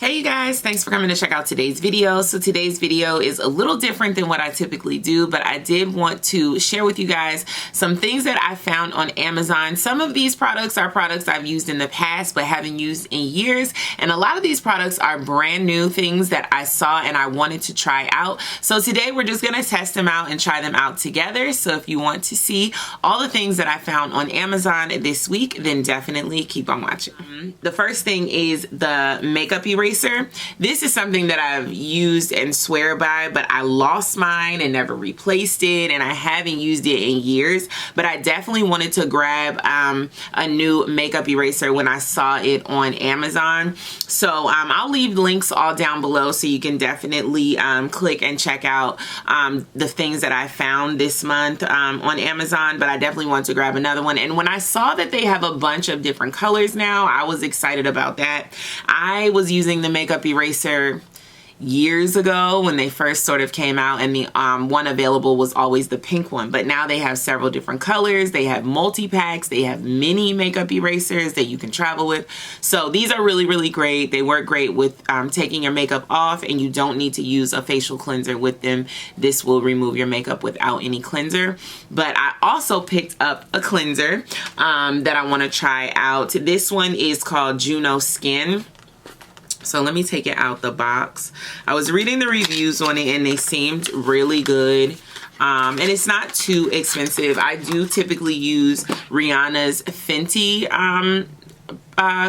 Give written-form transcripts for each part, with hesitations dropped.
Hey you guys, thanks for coming to check out today's video. So today's video is a little different than what I typically do, but I did want to share with you guys some things that I found on Amazon. Some of these products are products I've used in the past but haven't used in years, and a lot of these products are brand new things that I saw and I wanted to try out. So today we're just gonna test them out and try them out together. So if you want to see all the things that I found on Amazon this week, then definitely keep on watching. The first thing is the makeup eraser. This is something that I've used and swear by, but I lost mine and never replaced it, and I haven't used it in years. But I definitely wanted to grab a new makeup eraser when I saw it on Amazon. So I'll leave links all down below so you can definitely click and check out the things that I found this month on Amazon. But I definitely want to grab another one. And when I saw that they have a bunch of different colors now, I was excited about that. I was using the makeup eraser years ago when they first sort of came out, and the one available was always the pink one, but now they have several different colors. They have multi-packs, they have mini makeup erasers that you can travel with. So these are really great. They work great with taking your makeup off, and you don't need to use a facial cleanser with them. This will remove your makeup without any cleanser. But I also picked up a cleanser that I want to try out. This one is called Juno Skin. So let me take it out the box. I was reading the reviews on it and they seemed really good. And it's not too expensive. I do typically use Rihanna's Fenty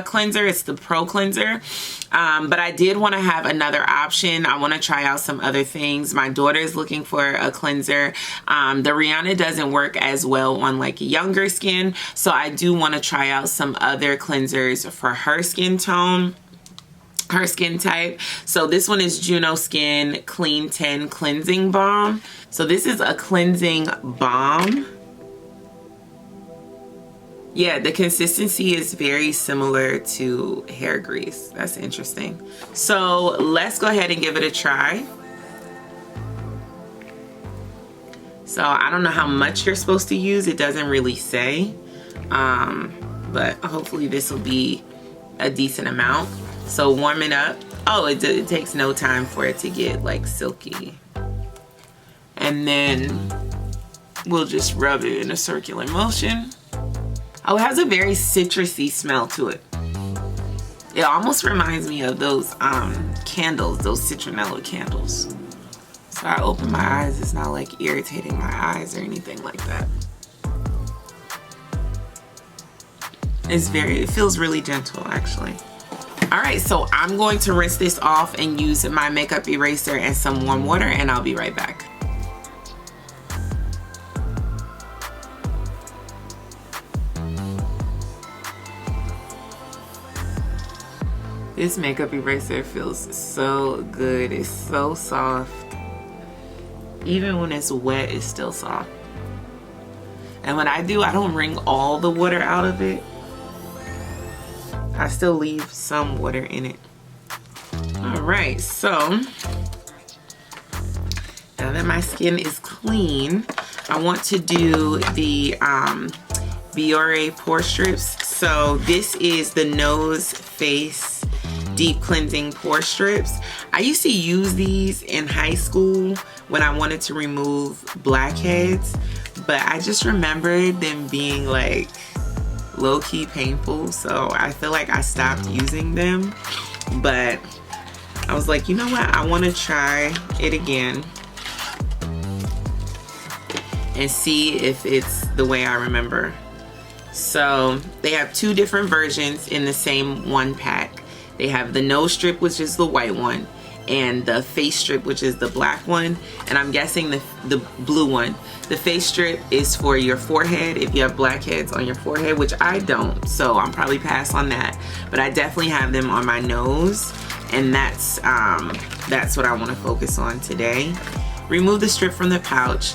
cleanser. It's the Pro Cleanser. But I did want to have another option. I want to try out some other things. My daughter is looking for a cleanser. The Rihanna doesn't work as well on like younger skin. So I do want to try out some other cleansers for her skin tone, her skin type. So this one is Juno Skin Clean 10 Cleansing Balm. So this is a cleansing balm. Yeah, the consistency is very similar to hair grease. That's interesting. So let's go ahead and give it a try. So I don't know how much you're supposed to use. It doesn't really say, but hopefully this will be a decent amount. So warm it up. Oh, it takes no time for it to get like silky. And then we'll just rub it in a circular motion. Oh, it has a very citrusy smell to it. It almost reminds me of those candles, those citronella candles. So I open my eyes, it's not like irritating my eyes or anything like that. It feels really gentle actually. Alright, so I'm going to rinse this off and use my makeup eraser and some warm water, and I'll be right back. This makeup eraser feels so good. It's so soft. Even when it's wet, it's still soft. And when I do, I don't wring all the water out of it. I still leave some water in it. All right, so now that my skin is clean, I want to do the Biore pore strips. So this is the nose face deep cleansing pore strips. I used to use these in high school when I wanted to remove blackheads, but I just remembered them being like low-key painful, so I feel like I stopped using them. But I was like, you know what, I want to try it again and see if it's the way I remember. So they have two different versions in the same one pack. They have the nose strip, which is the white one, and the face strip, which is the black one, and I'm guessing the blue one. The face strip is for your forehead if you have blackheads on your forehead, which I don't, so I'm probably pass on that. But I definitely have them on my nose, and that's what I want to focus on today. Remove the strip from the pouch.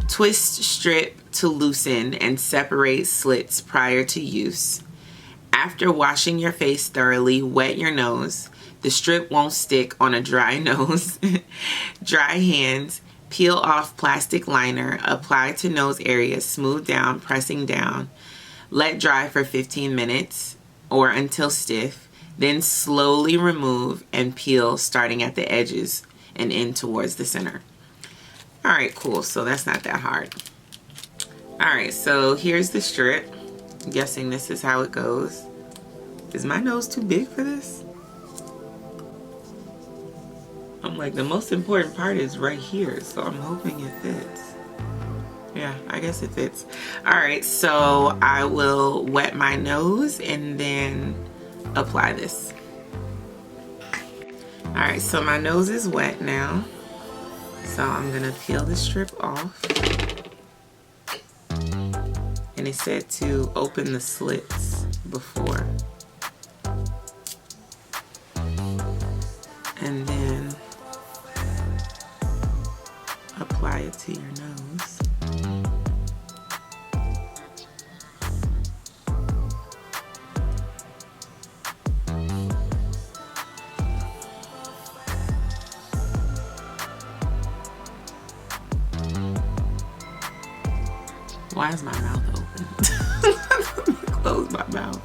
Twist strip to loosen and separate slits prior to use. After washing your face thoroughly, wet your nose. The strip won't stick on a dry nose. Dry hands. Peel off plastic liner. Apply to nose area. Smooth down, pressing down. Let dry for 15 minutes or until stiff. Then slowly remove and peel, starting at the edges and in towards the center. All right, cool. So that's not that hard. All right, so here's the strip. I'm guessing this is how it goes. Is my nose too big for this? I'm like, the most important part is right here, so I'm hoping it fits. Yeah, I guess it fits. All right, so I will wet my nose and then apply this. All right, so my nose is wet now. So I'm gonna peel the strip off. And it said to open the slits before. And then apply it to your nose. Why is my mouth open? Let me close my mouth.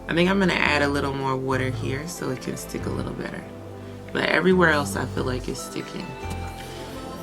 I think I'm gonna add a little more water here so it can stick a little better. But everywhere else I feel like it's sticking.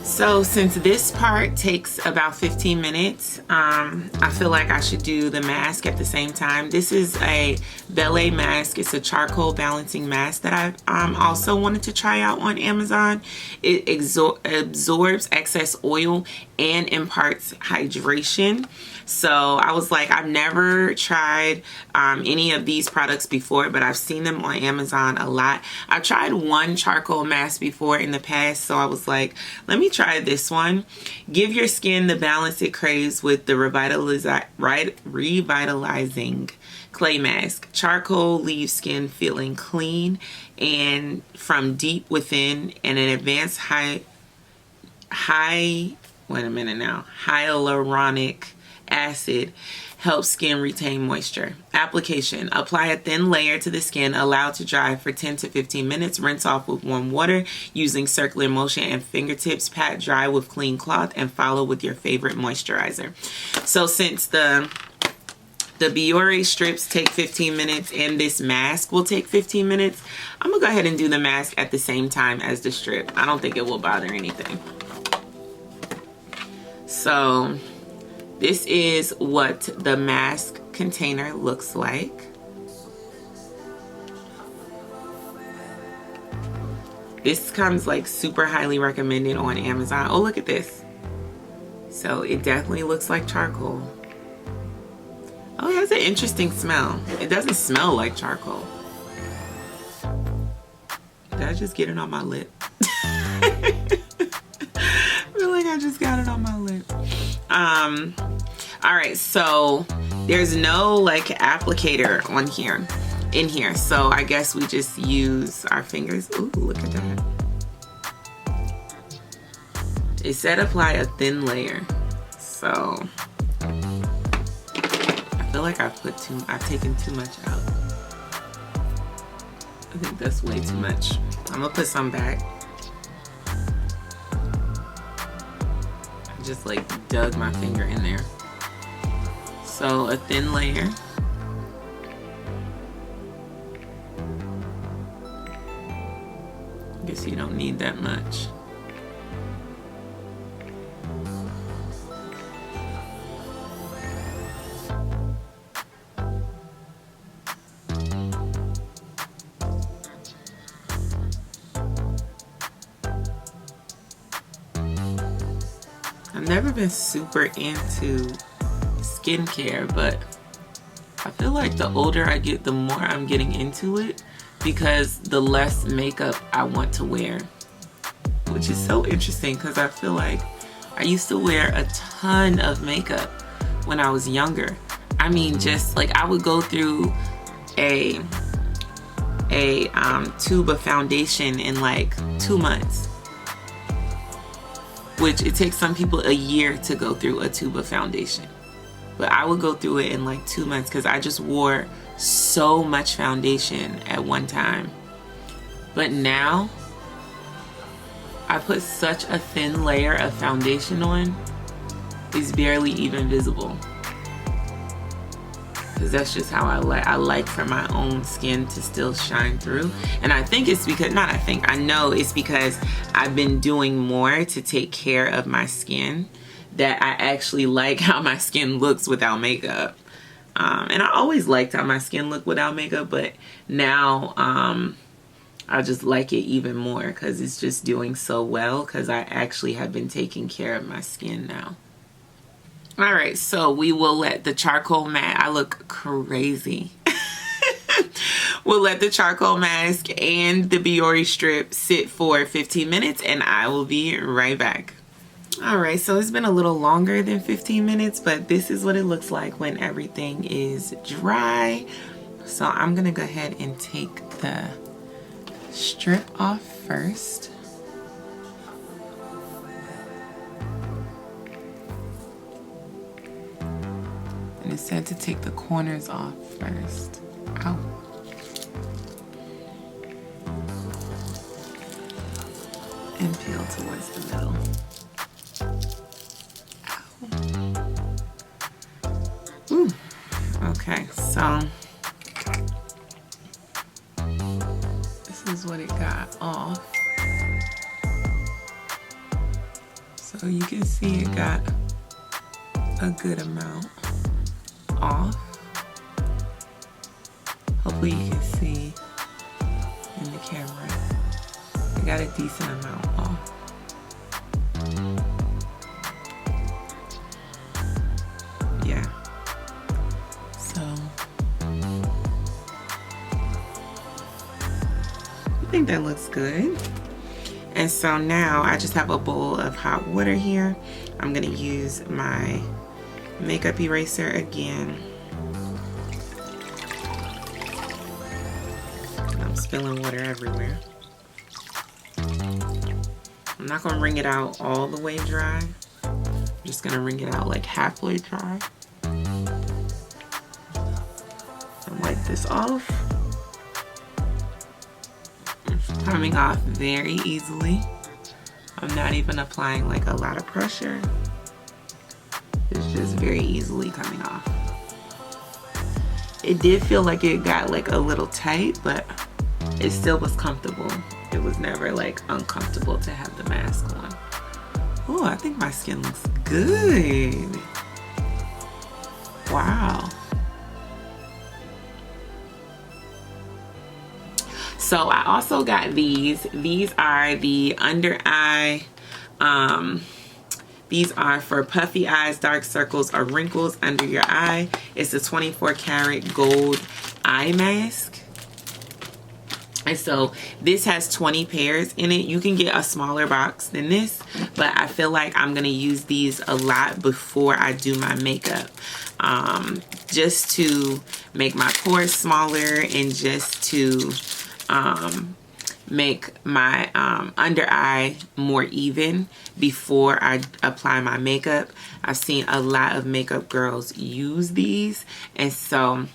So since this part takes about 15 minutes, I feel like I should do the mask at the same time. This is a Biore mask. It's a charcoal balancing mask that I also wanted to try out on Amazon. It absorbs excess oil and imparts hydration. So I was like, I've never tried any of these products before, but I've seen them on Amazon a lot. I've tried one charcoal mask before in the past, so I was like, let me try this one. Give your skin the balance it craves with the revitalizing clay mask. Charcoal leaves skin feeling clean and from deep within, and an advanced hyaluronic acid helps skin retain moisture. Application: apply a thin layer to the skin, allow to dry for 10 to 15 minutes, rinse off with warm water using circular motion and fingertips, pat dry with clean cloth, and follow with your favorite moisturizer. So since the Biore strips take 15 minutes and this mask will take 15 minutes, I'm gonna go ahead and do the mask at the same time as the strip. I don't think it will bother anything. So this is what the mask container looks like. This comes like super highly recommended on Amazon. Oh, look at this. So it definitely looks like charcoal. Oh, it has an interesting smell. It doesn't smell like charcoal. Did I just get it on my lip? I feel like I just got it on my lip. All right, so there's no like applicator on here, in here. So I guess we just use our fingers. Ooh, look at that. It said apply a thin layer. So I feel like I've taken too much out. I think that's way too much. I'm gonna put some back. I just like dug my finger in there. So a thin layer. I guess you don't need that much. I've never been super into skincare, but I feel like the older I get, the more I'm getting into it, because the less makeup I want to wear, which is so interesting because I feel like I used to wear a ton of makeup when I was younger. I mean, just like I would go through a tube of foundation in like 2 months, which it takes some people a year to go through a tube of foundation. But I would go through it in like 2 months because I just wore so much foundation at one time. But now, I put such a thin layer of foundation on, it's barely even visible. Because that's just how I like for my own skin to still shine through. And I think it's because, not I think, I know it's because I've been doing more to take care of my skin, that I actually like how my skin looks without makeup. And I always liked how my skin looked without makeup, but now I just like it even more because it's just doing so well, because I actually have been taking care of my skin now. All right, so we will let the charcoal mask, I look crazy. We'll let the charcoal mask and the Biore strip sit for 15 minutes and I will be right back. All right, so it's been a little longer than 15 minutes, but this is what it looks like when everything is dry. So I'm gonna go ahead and take the strip off first. And it said to take the corners off first. Ow. And peel towards the middle. Ow. Ooh. Okay, so this is what it got off. So you can see it got a good amount off. Hopefully you can see in the camera. I got a decent amount off. Yeah. So I think that looks good. And so now I just have a bowl of hot water here. I'm gonna use my makeup eraser again. I'm spilling water everywhere. I'm not gonna wring it out all the way dry. I'm just gonna wring it out like halfway dry. And wipe this off. It's coming off very easily. I'm not even applying like a lot of pressure. It's just very easily coming off. It did feel like it got like a little tight, but it still was comfortable. It was never like uncomfortable to have the mask on. Oh, I think my skin looks good. Wow. So I also got these. These are the under eye, these are for puffy eyes, dark circles, or wrinkles under your eye. It's a 24 karat gold eye mask. And so this has 20 pairs in it. You can get a smaller box than this, but I feel like I'm gonna use these a lot before I do my makeup. Just to make my pores smaller and just to make my under eye more even before I apply my makeup. I've seen a lot of makeup girls use these, and so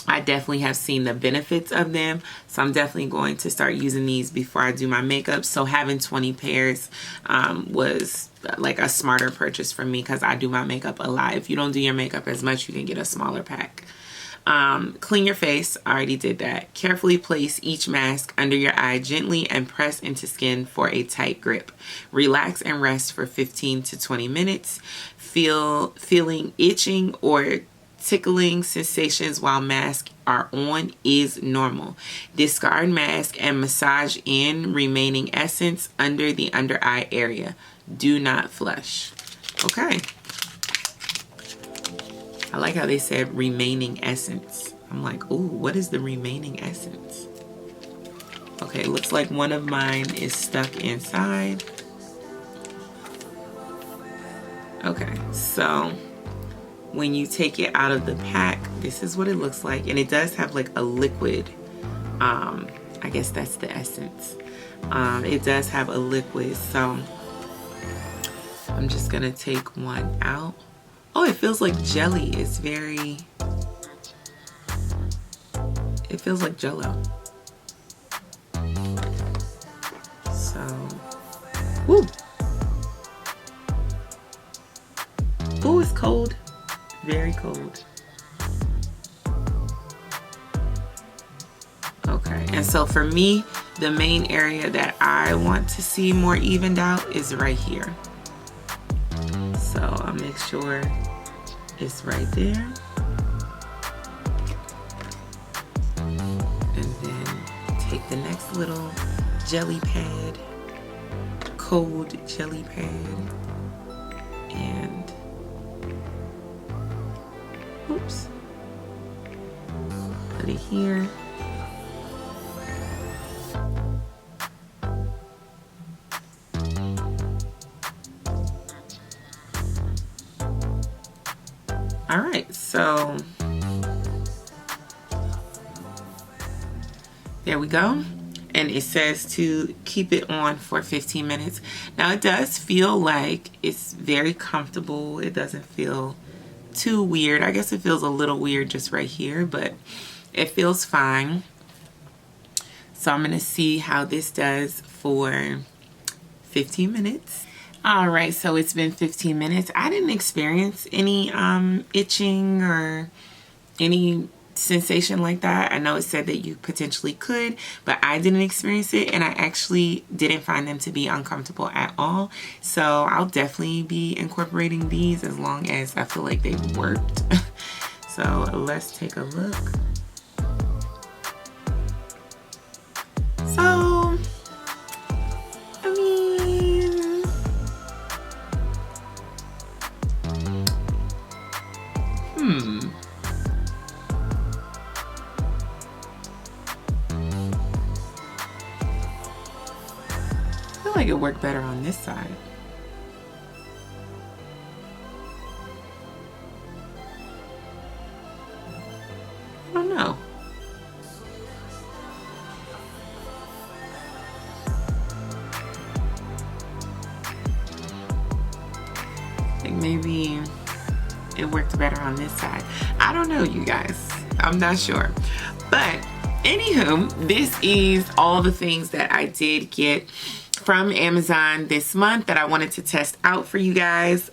I definitely have seen the benefits of them. So I'm definitely going to start using these before I do my makeup. So having 20 pairs was like a smarter purchase for me because I do my makeup a lot. If you don't do your makeup as much, you can get a smaller pack. Clean your face. I already did that. Carefully place each mask under your eye gently and press into skin for a tight grip. Relax and rest for 15 to 20 minutes. Feeling itching or tickling sensations while masks are on is normal. Discard mask and massage in remaining essence under the under eye area. Do not flush. Okay. I like how they said remaining essence. I'm like, ooh, what is the remaining essence? Okay, looks like one of mine is stuck inside. Okay, so when you take it out of the pack, this is what it looks like. And it does have like a liquid, I guess that's the essence. It does have a liquid, so I'm just gonna take one out. Oh, it feels like jelly. It's very, it feels like Jell-O. So Woo. Oh, it's cold. Very cold. Okay, and so for me, the main area that I want to see more evened out is right here. So I'll make sure it's right there. And then take the next little jelly pad, cold jelly pad, and oops, put it here. All right, so there we go. And it says to keep it on for 15 minutes. Now it does feel like it's very comfortable. It doesn't feel too weird. I guess it feels a little weird just right here, but it feels fine. So I'm gonna see how this does for 15 minutes. All right, so it's been 15 minutes. I didn't experience any itching or any sensation like that. I know it said that you potentially could, but I didn't experience it, and I actually didn't find them to be uncomfortable at all. So I'll definitely be incorporating these as long as I feel like they've worked. So let's take a look. So, I mean, I feel like it worked better on this side. I don't know. I think maybe it worked better on this side. I don't know, you guys. I'm not sure. But anywho, this is all the things that I did get from Amazon this month that I wanted to test out for you guys.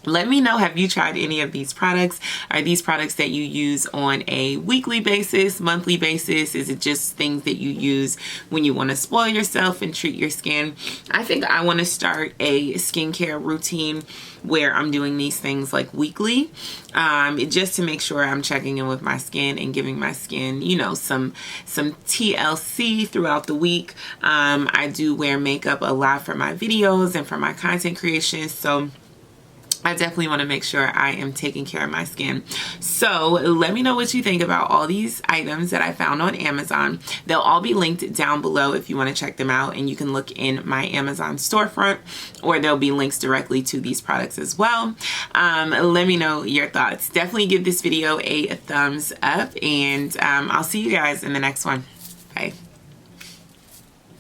Let me know, have you tried any of these products? Are these products that you use on a weekly basis, monthly basis? Is it just things that you use when you want to spoil yourself and treat your skin? I think I want to start a skincare routine where I'm doing these things like weekly, just to make sure I'm checking in with my skin and giving my skin, you know, some TLC throughout the week. I do wear makeup a lot for my videos and for my content creation, so I definitely want to make sure I am taking care of my skin. So let me know what you think about all these items that I found on Amazon. They'll all be linked down below if you want to check them out, and you can look in my Amazon storefront, or there'll be links directly to these products as well. Let me know your thoughts. Definitely give this video a thumbs up, and I'll see you guys in the next one. Bye.